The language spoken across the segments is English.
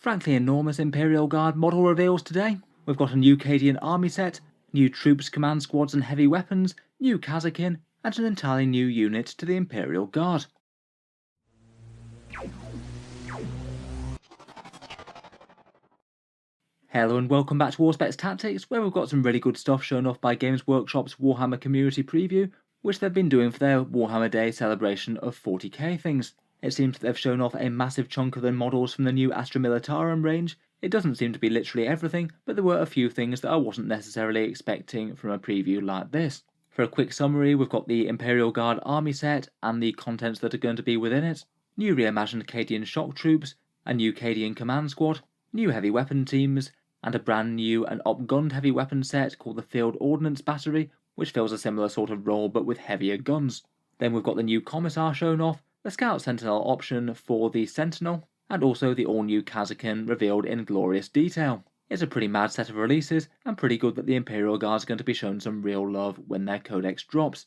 frankly enormous Imperial Guard model reveals today. We've got a new Cadian army set, new troops, command squads and heavy weapons, new Kasrkin, and an entirely new unit to the Imperial Guard. Hello and welcome back to Warspecs Tactics, where we've got some really good stuff shown off by Games Workshop's Warhammer community preview, which they've been doing for their Warhammer Day celebration of 40k things. It seems that they've shown off a massive chunk of the models from the new Astra Militarum range. It doesn't seem to be literally everything, but there were a few things that I wasn't necessarily expecting from a preview like this. For a quick summary, we've got the Imperial Guard army set and the contents that are going to be within it, new reimagined Cadian shock troops, a new Cadian command squad, new heavy weapon teams, and a brand new and upgunned heavy weapon set called the Field Ordnance Battery, which fills a similar sort of role but with heavier guns. Then we've got the new Commissar shown off, the Scout Sentinel option for the Sentinel, and also the all-new Kasrkin revealed in glorious detail. It's a pretty mad set of releases, and pretty good that the Imperial Guard is going to be shown some real love when their codex drops.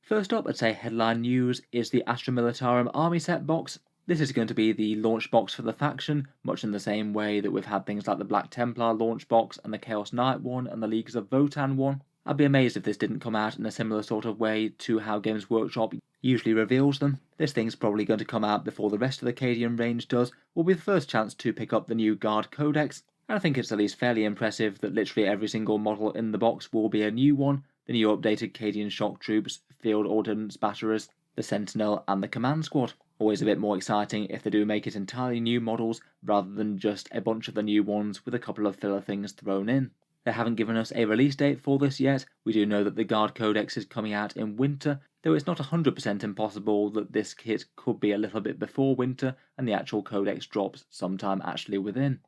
First up, I'd say headline news is the Astra Militarum army set box. This is going to be the launch box for the faction, much in the same way that we've had things like the Black Templar launch box and the Chaos Knight one and the Leagues of Votan one. I'd be amazed if this didn't come out in a similar sort of way to how Games Workshop usually reveals them. This thing's probably going to come out before the rest of the Cadian range does, will be the first chance to pick up the new Guard Codex, and I think it's at least fairly impressive that literally every single model in the box will be a new one, the new updated Cadian shock troops, field ordnance batteries, the Sentinel and the command squad. Always a bit more exciting if they do make it entirely new models rather than just a bunch of the new ones with a couple of filler things thrown in. They haven't given us a release date for this yet. We do know that the Guard Codex is coming out in winter, though it's not 100% impossible that this kit could be a little bit before winter and the actual Codex drops sometime actually within.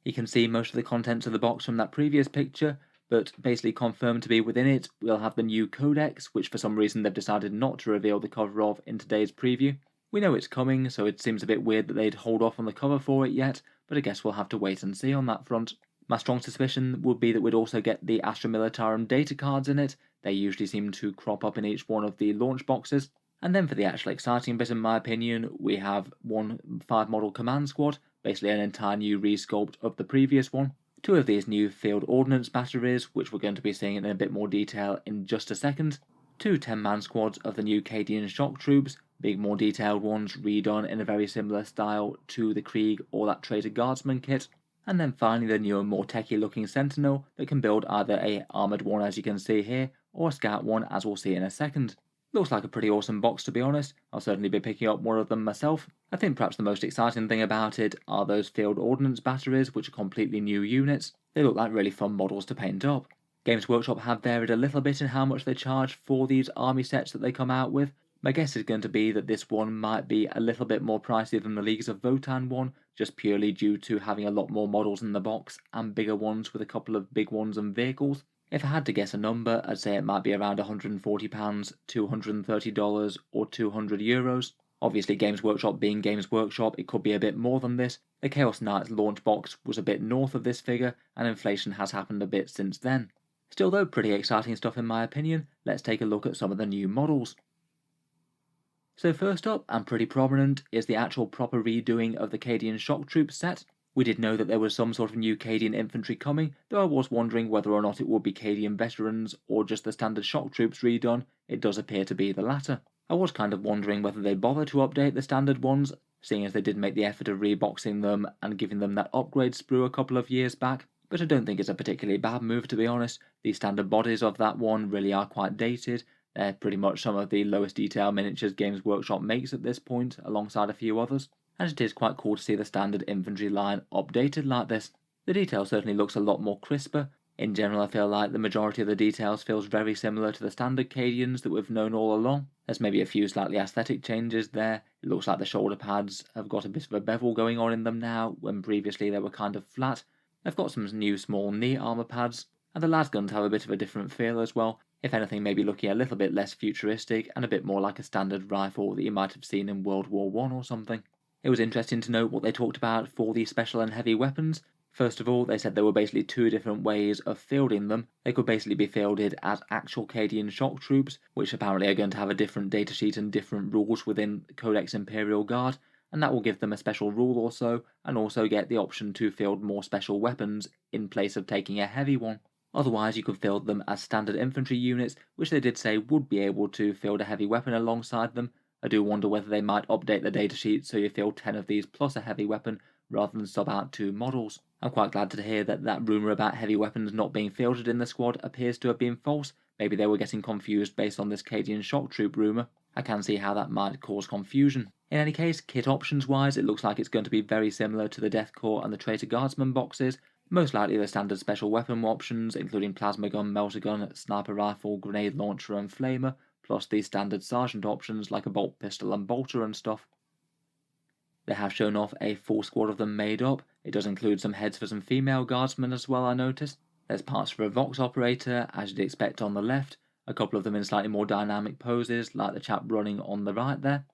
You can see most of the contents of the box from that previous picture, but basically confirmed to be within it, we'll have the new Codex, which for some reason they've decided not to reveal the cover of in today's preview. We know it's coming, so it seems a bit weird that they'd hold off on the cover for it yet, but I guess we'll have to wait and see on that front. My strong suspicion would be that we'd also get the Astra Militarum data cards in it. They usually seem to crop up in each one of the launch boxes. And then for the actual exciting bit, in my opinion, we have one 5-model command squad, basically an entire new resculpt of the previous one. 2 of these new field ordnance batteries, which we're going to be seeing in a bit more detail in just a second. 2 10-man squads of the new Cadian shock troops, big more detailed ones redone in a very similar style to the Krieg or that Traitor Guardsman kit. And then finally the new and more techie looking Sentinel that can build either a armoured one as you can see here, or a scout one as we'll see in a second. Looks like a pretty awesome box to be honest. I'll certainly be picking up more of them myself. I think perhaps the most exciting thing about it are those field ordnance batteries, which are completely new units. They look like really fun models to paint up. Games Workshop have varied a little bit in how much they charge for these army sets that they come out with. My guess is going to be that this one might be a little bit more pricey than the Leagues of Votan one, just purely due to having a lot more models in the box and bigger ones with a couple of big ones and vehicles. If I had to guess a number, I'd say it might be around £140, $230 or €200. Obviously Games Workshop being Games Workshop, it could be a bit more than this. The Chaos Knights launch box was a bit north of this figure, and inflation has happened a bit since then. Still though, pretty exciting stuff in my opinion. Let's take a look at some of the new models. So first up, and pretty prominent, is the actual proper redoing of the Cadian shock troops set. We did know that there was some sort of new Cadian infantry coming, though I was wondering whether or not it would be Cadian veterans or just the standard shock troops redone. It does appear to be the latter. I was kind of wondering whether they'd bother to update the standard ones, seeing as they did make the effort of reboxing them and giving them that upgrade sprue a couple of years back, but I don't think it's a particularly bad move to be honest. The standard bodies of that one really are quite dated. They're pretty much some of the lowest detail miniatures Games Workshop makes at this point, alongside a few others, and it is quite cool to see the standard infantry line updated like this. The detail certainly looks a lot more crisper. In general, I feel like the majority of the details feels very similar to the standard Cadians that we've known all along. There's maybe a few slightly aesthetic changes there. It looks like the shoulder pads have got a bit of a bevel going on in them now, when previously they were kind of flat. They've got some new small knee armour pads, and the las guns have a bit of a different feel as well. If anything, maybe looking a little bit less futuristic and a bit more like a standard rifle that you might have seen in World War I or something. It was interesting to note what they talked about for the special and heavy weapons. First of all, they said there were basically 2 different ways of fielding them. They could basically be fielded as actual Cadian shock troops, which apparently are going to have a different datasheet and different rules within Codex Imperial Guard, and that will give them a special rule or so, and also get the option to field more special weapons in place of taking a heavy one. Otherwise, you could field them as standard infantry units, which they did say would be able to field a heavy weapon alongside them. I do wonder whether they might update the datasheet so you field 10 of these plus a heavy weapon, rather than sub out 2 models. I'm quite glad to hear that rumour about heavy weapons not being fielded in the squad appears to have been false. Maybe they were getting confused based on this Cadian shock troop rumour. I can see how that might cause confusion. In any case, kit options wise, it looks like it's going to be very similar to the Death Corps and the Traitor Guardsman boxes. Most likely the standard special weapon options, including plasma gun, melter gun, sniper rifle, grenade launcher and flamer, plus the standard sergeant options like a bolt pistol and bolter and stuff. They have shown off a full squad of them made up. It does include some heads for some female guardsmen as well, I noticed. There's parts for a Vox operator, as you'd expect on the left, a couple of them in slightly more dynamic poses, like the chap running on the right there.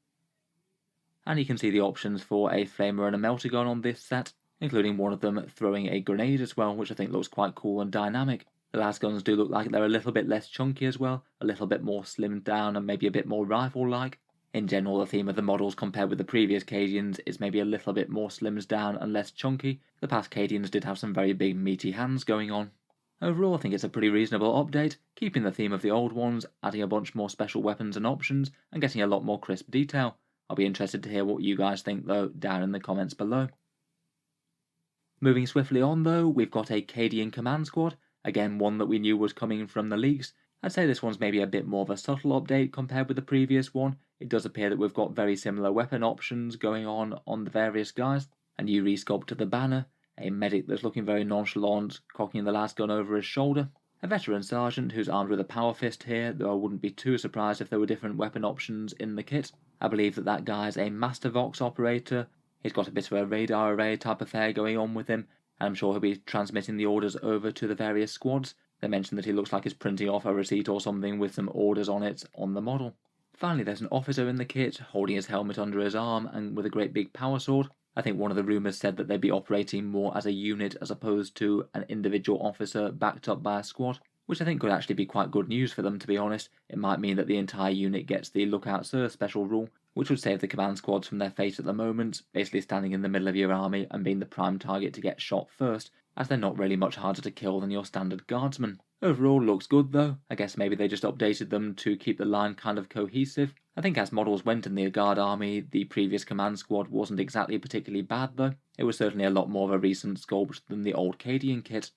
And you can see the options for a flamer and a melter gun on this set, including one of them throwing a grenade as well, which I think looks quite cool and dynamic. The las guns do look like they're a little bit less chunky as well, a little bit more slimmed down and maybe a bit more rifle-like. In general, the theme of the models compared with the previous Cadians is maybe a little bit more slimmed down and less chunky. The past Cadians did have some very big meaty hands going on. Overall, I think it's a pretty reasonable update, keeping the theme of the old ones, adding a bunch more special weapons and options, and getting a lot more crisp detail. I'll be interested to hear what you guys think though down in the comments below. Moving swiftly on though, we've got a Cadian command squad, again one that we knew was coming from the leaks. I'd say this one's maybe a bit more of a subtle update compared with the previous one. It does appear that we've got very similar weapon options going on the various guys. A new resculpt to the banner, a medic that's looking very nonchalant, cocking the last gun over his shoulder, a veteran sergeant who's armed with a power fist here, though I wouldn't be too surprised if there were different weapon options in the kit. I believe that guy's a Master Vox operator. He's got a bit of a radar array type affair going on with him, and I'm sure he'll be transmitting the orders over to the various squads. They mentioned that he looks like he's printing off a receipt or something with some orders on it on the model. Finally, there's an officer in the kit, holding his helmet under his arm and with a great big power sword. I think one of the rumours said that they'd be operating more as a unit as opposed to an individual officer backed up by a squad, which I think could actually be quite good news for them, to be honest. It might mean that the entire unit gets the Lookout Sir special rule, which would save the command squads from their fate at the moment, basically standing in the middle of your army and being the prime target to get shot first, as they're not really much harder to kill than your standard guardsmen. Overall, looks good though. I guess maybe they just updated them to keep the line kind of cohesive. I think as models went in the guard army, the previous command squad wasn't exactly particularly bad though. It was certainly a lot more of a recent sculpt than the old Cadian kit.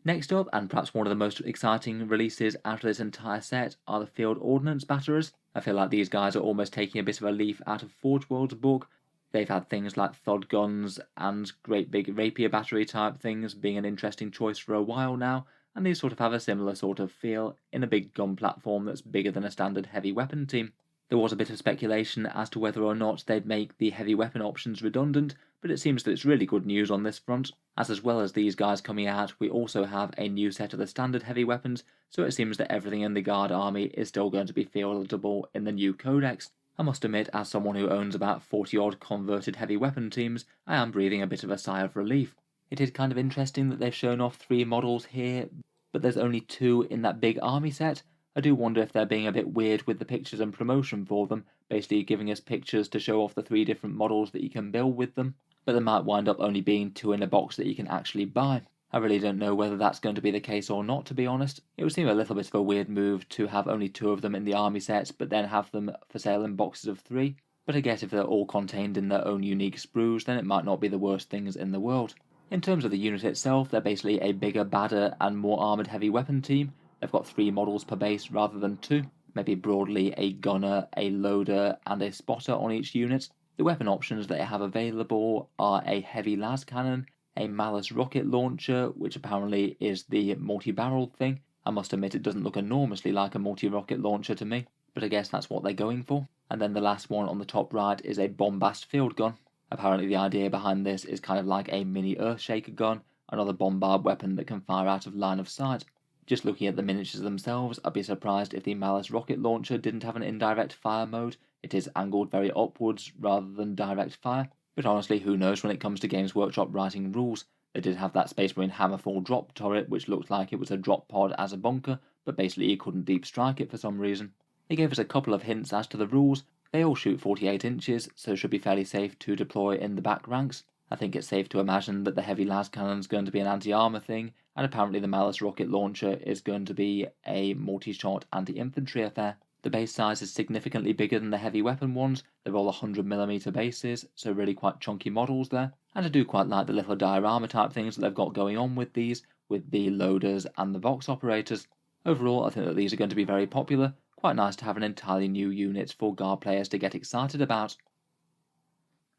Next up, and perhaps one of the most exciting releases out of this entire set, are the Field Ordnance batterers. I feel like these guys are almost taking a bit of a leaf out of Forge World's book. They've had things like Thod guns and great big rapier battery type things being an interesting choice for a while now, and these sort of have a similar sort of feel in a big gun platform that's bigger than a standard heavy weapon team. There was a bit of speculation as to whether or not they'd make the heavy weapon options redundant, but it seems that it's really good news on this front, as well as these guys coming out, we also have a new set of the standard heavy weapons, so it seems that everything in the guard army is still going to be fieldable in the new codex. I must admit, as someone who owns about 40 odd converted heavy weapon teams, I am breathing a bit of a sigh of relief. It is kind of interesting that they've shown off 3 models here, but there's only 2 in that big army set. I do wonder if they're being a bit weird with the pictures and promotion for them, basically giving us pictures to show off the 3 different models that you can build with them, but there might wind up only being 2 in a box that you can actually buy. I really don't know whether that's going to be the case or not, to be honest. It would seem a little bit of a weird move to have only 2 of them in the army set, but then have them for sale in boxes of 3. But I guess if they're all contained in their own unique sprues, then it might not be the worst things in the world. In terms of the unit itself, they're basically a bigger, badder, and more armoured heavy weapon team. They've got 3 models per base rather than 2. Maybe broadly a gunner, a loader, and a spotter on each unit. The weapon options that they have available are a heavy las cannon, a Malice rocket launcher, which apparently is the multi-barreled thing. I must admit it doesn't look enormously like a multi-rocket launcher to me, but I guess that's what they're going for. And then the last one on the top right is a bombast field gun. Apparently the idea behind this is kind of like a mini Earthshaker gun, another bombard weapon that can fire out of line of sight. Just looking at the miniatures themselves, I'd be surprised if the Malice rocket launcher didn't have an indirect fire mode. It is angled very upwards rather than direct fire. But honestly, who knows when it comes to Games Workshop writing rules. They did have that Space Marine Hammerfall drop turret, which looked like it was a drop pod as a bunker, but basically you couldn't deep strike it for some reason. They gave us a couple of hints as to the rules, They all shoot 48 inches, so should be fairly safe to deploy in the back ranks. I think it's safe to imagine that the heavy las cannon is going to be an anti-armor thing, and apparently the Malice rocket launcher is going to be a multi-shot anti-infantry affair. The base size is significantly bigger than the heavy weapon ones. They're all 100mm bases, so really quite chunky models there. And I do quite like the little diorama type things that they've got going on with these, with the loaders and the Vox operators. Overall, I think that these are going to be very popular. Quite nice to have an entirely new unit for Guard players to get excited about.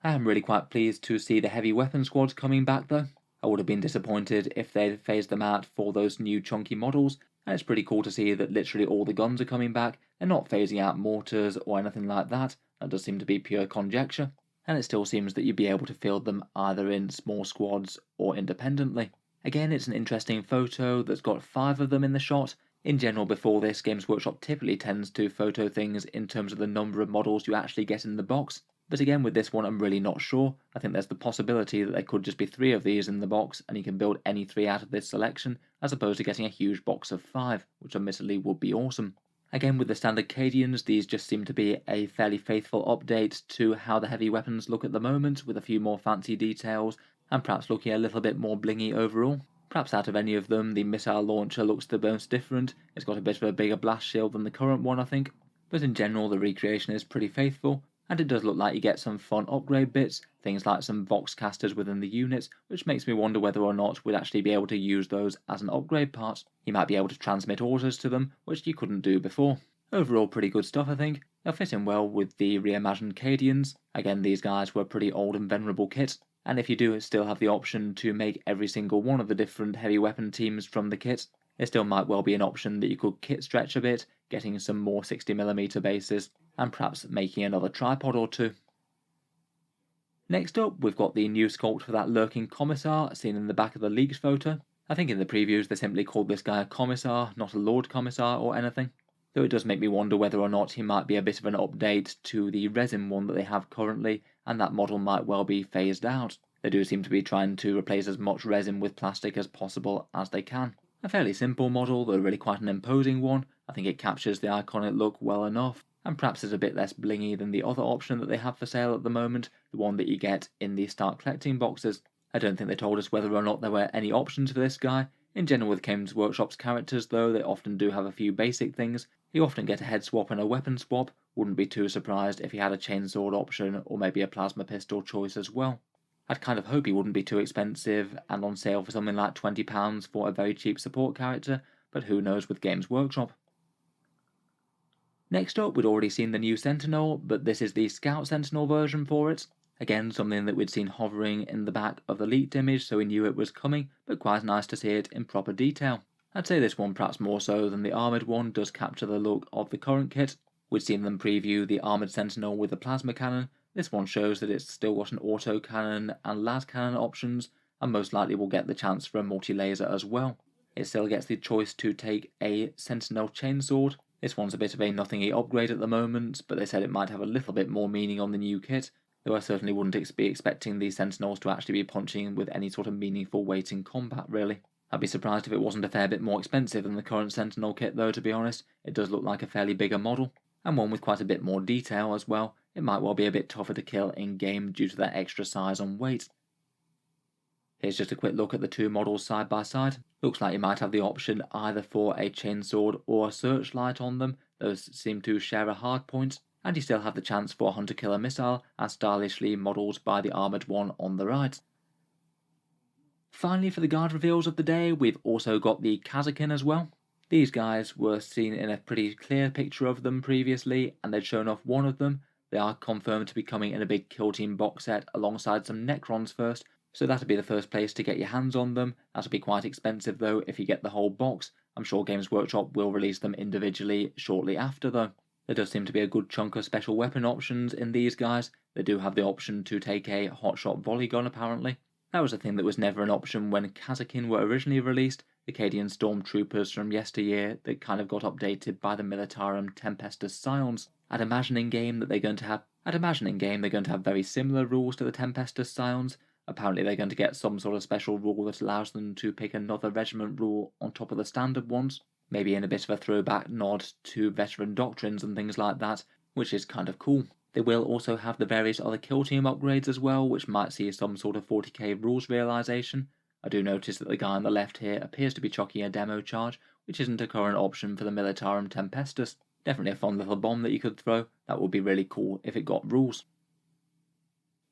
I am really quite pleased to see the heavy weapon squads coming back though. I would have been disappointed if they'd phased them out for those new chunky models, and it's pretty cool to see that literally all the guns are coming back. They're not phasing out mortars or anything like that. That does seem to be pure conjecture, and it still seems that you'd be able to field them either in small squads or independently. Again, it's an interesting photo that's got 5 of them in the shot. In general, before this, Games Workshop typically tends to photo things in terms of the number of models you actually get in the box. But again, with this one, I'm really not sure. I think there's the possibility that there could just be 3 of these in the box, and you can build any 3 out of this selection, as opposed to getting a huge box of 5, which admittedly would be awesome. Again, with the standard Cadians, these just seem to be a fairly faithful update to how the heavy weapons look at the moment, with a few more fancy details, and perhaps looking a little bit more blingy overall. Perhaps out of any of them, the missile launcher looks the most different. It's got a bit of a bigger blast shield than the current one, I think. But in general, the recreation is pretty faithful, and it does look like you get some fun upgrade bits, things like some Vox casters within the units, which makes me wonder whether or not we'd actually be able to use those as an upgrade part. You might be able to transmit orders to them, which you couldn't do before. Overall, pretty good stuff, I think. They'll fit in well with the reimagined Cadians. Again, these guys were pretty old and venerable kit, and if you do still have the option to make every single one of the different heavy weapon teams from the kit, it still might well be an option that you could kit stretch a bit, getting some more 60mm bases, and perhaps making another tripod or 2. Next up, we've got the new sculpt for that lurking Commissar seen in the back of the leaked photo. I think in the previews they simply called this guy a Commissar, not a Lord Commissar or anything. Though it does make me wonder whether or not he might be a bit of an update to the resin one that they have currently, and that model might well be phased out. They do seem to be trying to replace as much resin with plastic as possible as they can. A fairly simple model, though really quite an imposing one. I think it captures the iconic look well enough, and perhaps is a bit less blingy than the other option that they have for sale at the moment, the one that you get in the start collecting boxes. I don't think they told us whether or not there were any options for this guy. In general, with Games Workshop's characters though, they often do have a few basic things. You often get a head swap and a weapon swap. Wouldn't be too surprised if he had a chainsword option or maybe a plasma pistol choice as well. I'd kind of hope he wouldn't be too expensive and on sale for something like £20 for a very cheap support character, but who knows with Games Workshop. Next up, we'd already seen the new Sentinel, but this is the Scout Sentinel version for it. Again, something that we'd seen hovering in the back of the leaked image, so we knew it was coming, but quite nice to see it in proper detail. I'd say this one, perhaps more so than the armoured one, does capture the look of the current kit. We'd seen them preview the armoured Sentinel with the plasma cannon. This one shows that it's still got an auto cannon and las cannon options, and most likely will get the chance for a multi-laser as well. It still gets the choice to take a Sentinel chainsword. This one's a bit of a nothingy upgrade at the moment, but they said it might have a little bit more meaning on the new kit, though I certainly wouldn't be expecting the Sentinels to actually be punching with any sort of meaningful weight in combat, really. I'd be surprised if it wasn't a fair bit more expensive than the current Sentinel kit though, to be honest. It does look like a fairly bigger model, and one with quite a bit more detail as well. It might well be a bit tougher to kill in-game due to that extra size and weight. Here's just a quick look at the two models side by side. Looks like you might have the option either for a chainsword or a searchlight on them. Those seem to share a hard point, and you still have the chance for a hunter-killer missile, as stylishly modelled by the armoured one on the right. Finally, for the guard reveals of the day, we've also got the Kasrkin as well. These guys were seen in a pretty clear picture of them previously, and they'd shown off one of them. They are confirmed to be coming in a big Kill Team box set alongside some Necrons first, so that'd be the first place to get your hands on them. That'll be quite expensive though if you get the whole box. I'm sure Games Workshop will release them individually shortly after though. There does seem to be a good chunk of special weapon options in these guys. They do have the option to take a hotshot volley gun apparently. That was a thing that was never an option when Kasrkin were originally released, the Cadian stormtroopers from yesteryear that kind of got updated by the Militarum Tempestus Scions. I'd imagine in game they're going to have very similar rules to the Tempestus Scions. Apparently they're going to get some sort of special rule that allows them to pick another regiment rule on top of the standard ones, maybe in a bit of a throwback nod to veteran doctrines and things like that, which is kind of cool. They will also have the various other kill team upgrades as well, which might see some sort of 40k rules realisation. I do notice that the guy on the left here appears to be chucking a demo charge, which isn't a current option for the Militarum Tempestus. Definitely a fun little bomb that you could throw. That would be really cool if it got rules.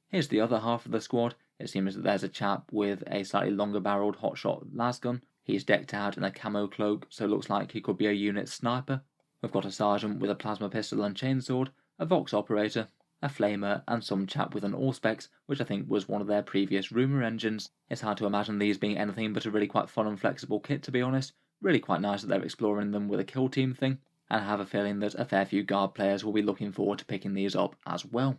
Here's the other half of the squad. It seems that there's a chap with a slightly longer barreled hotshot lasgun. He's decked out in a camo cloak, so it looks like he could be a unit sniper. We've got a sergeant with a plasma pistol and chainsword, a Vox operator, a flamer, and some chap with an Auspex, which I think was one of their previous rumour engines. It's hard to imagine these being anything but a really quite fun and flexible kit, to be honest. Really quite nice that they're exploring them with a kill team thing, and I have a feeling that a fair few guard players will be looking forward to picking these up as well.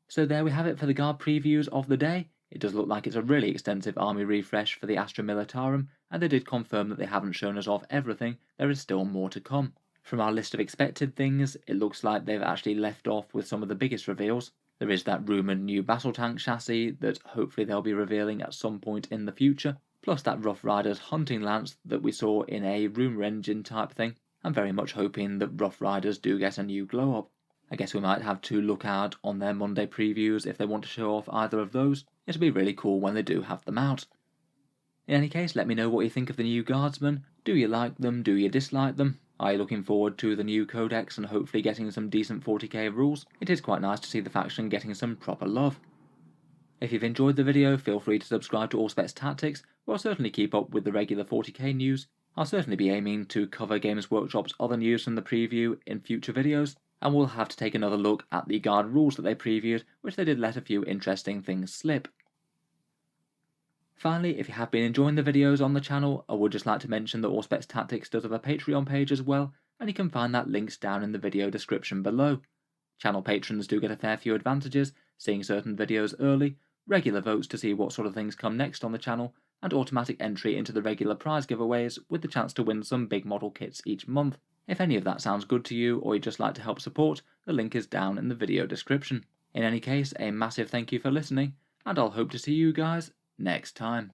So there we have it for the guard previews of the day. It does look like it's a really extensive army refresh for the Astra Militarum, and they did confirm that they haven't shown us off everything. There is still more to come. From our list of expected things, it looks like they've actually left off with some of the biggest reveals. There is that rumoured new battle tank chassis that hopefully they'll be revealing at some point in the future, plus that Rough Riders hunting lance that we saw in a rumour engine type thing. I'm very much hoping that Rough Riders do get a new glow up. I guess we might have to look out on their Monday previews if they want to show off either of those. It'll be really cool when they do have them out. In any case, let me know what you think of the new guardsmen. Do you like them? Do you dislike them? Are you looking forward to the new codex and hopefully getting some decent 40k rules? It is quite nice to see the faction getting some proper love. If you've enjoyed the video, feel free to subscribe to Auspex Tactics, where I'll certainly keep up with the regular 40k news. I'll certainly be aiming to cover Games Workshop's other news from the preview in future videos, and we'll have to take another look at the guard rules that they previewed, which they did let a few interesting things slip. Finally, if you have been enjoying the videos on the channel, I would just like to mention that Auspex Tactics does have a Patreon page as well, and you can find that links down in the video description below. Channel patrons do get a fair few advantages, seeing certain videos early, regular votes to see what sort of things come next on the channel, and automatic entry into the regular prize giveaways with the chance to win some big model kits each month. If any of that sounds good to you, or you'd just like to help support, the link is down in the video description. In any case, a massive thank you for listening, and I'll hope to see you guys next time.